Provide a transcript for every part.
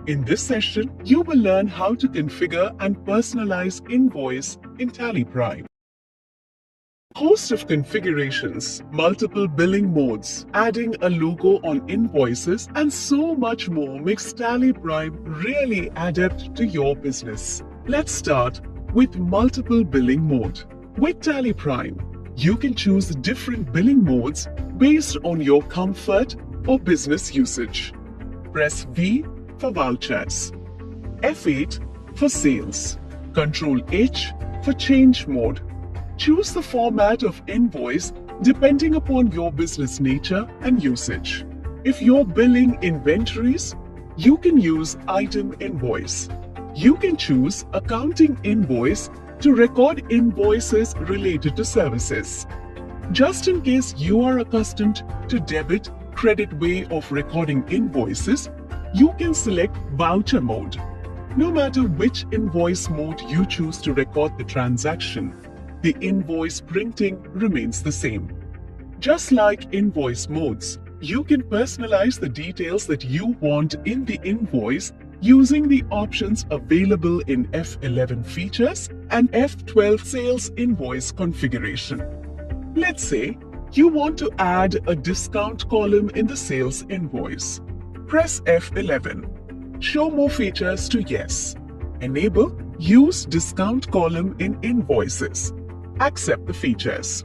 In this session, you will learn how to configure and personalize invoice in Tallyprime. Host of configurations, multiple billing modes, adding a logo on invoices, and so much more makes Tallyprime really adapt to your business. Let's start with multiple billing mode. With Tallyprime, you can choose different billing modes based on your comfort or business usage. Press V for vouchers, F8 for sales, Ctrl H for change mode. Choose the format of invoice depending upon your business nature and usage. If you're billing inventories, you can use item invoice. You can choose accounting invoice to record invoices related to services. Just in case you are accustomed to debit credit way of recording invoices, you can select voucher mode. No matter which invoice mode you choose to record the transaction, the invoice printing remains the same. Just like invoice modes, you can personalize the details that you want in the invoice using the options available in F11 features and F12 sales invoice configuration. Let's say you want to add a discount column in the sales invoice. Press F11. Show more features to yes. Enable Use discount column in invoices. Accept the features.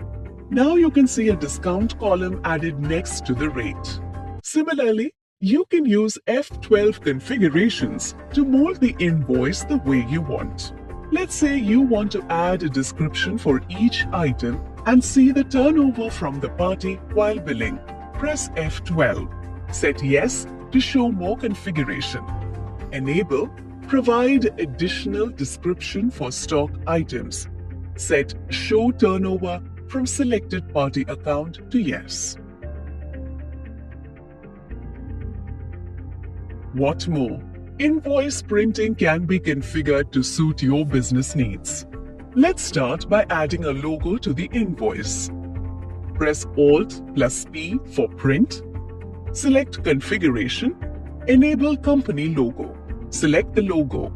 Now you can see a discount column added next to the rate. Similarly, you can use F12 configurations to mold the invoice the way you want. Let's say you want to add a description for each item and see the turnover from the party while billing. Press F12. Set yes to show more configuration. Enable Provide additional description for stock items. Set Show Turnover from selected party account to yes. What more? Invoice printing can be configured to suit your business needs. Let's start by adding a logo to the invoice. Press Alt+P for print. Select Configuration. Enable Company Logo. Select the logo.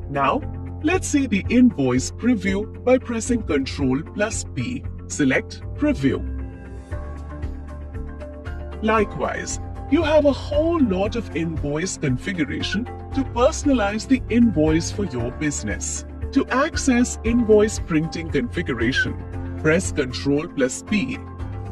Now, let's see the invoice preview by pressing Ctrl+P. Select Preview. Likewise, you have a whole lot of invoice configuration to personalize the invoice for your business. To access invoice printing configuration, press Ctrl+P.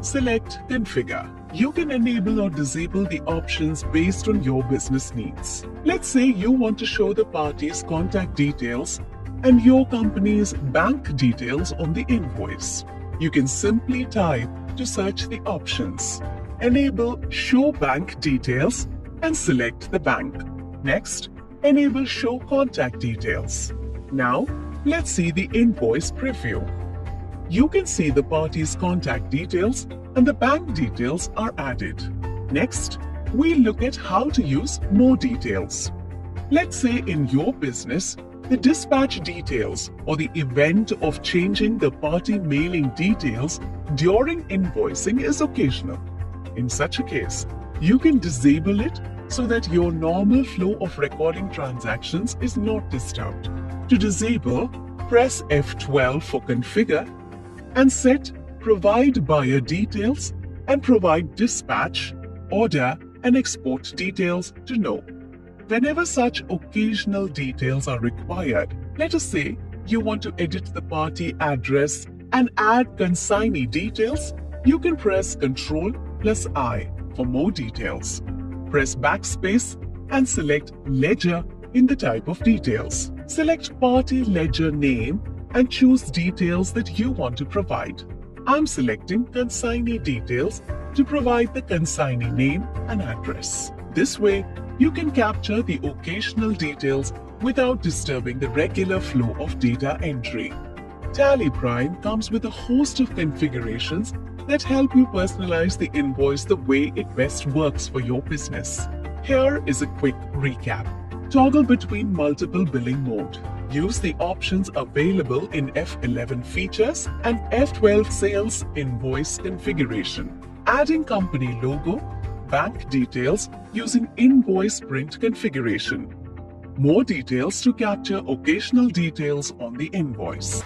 Select Configure. You can enable or disable the options based on your business needs. Let's say you want to show the party's contact details and your company's bank details on the invoice. You can simply type to search the options. Enable Show Bank Details and select the bank. Next, enable Show Contact Details. Now, let's see the invoice preview. You can see the party's contact details and the bank details are added. Next, we look at how to use more details. Let's say in your business, the dispatch details or the event of changing the party mailing details during invoicing is occasional. In such a case, you can disable it so that your normal flow of recording transactions is not disturbed. To disable, press F12 for Configure and set Provide Buyer Details and provide Dispatch, Order and Export Details to No. Whenever such occasional details are required, let us say you want to edit the party address and add consignee details, you can press Ctrl+I for more details. Press Backspace and select Ledger in the type of details. Select Party Ledger Name and choose details that you want to provide. I'm selecting Consignee Details to provide the consignee name and address. This way, you can capture the occasional details without disturbing the regular flow of data entry. Tallyprime comes with a host of configurations that help you personalize the invoice the way it best works for your business. Here is a quick recap. Toggle between multiple billing mode. Use the options available in F11 features and F12 sales invoice configuration. Adding company logo, bank details using invoice print configuration. More details to capture occasional details on the invoice.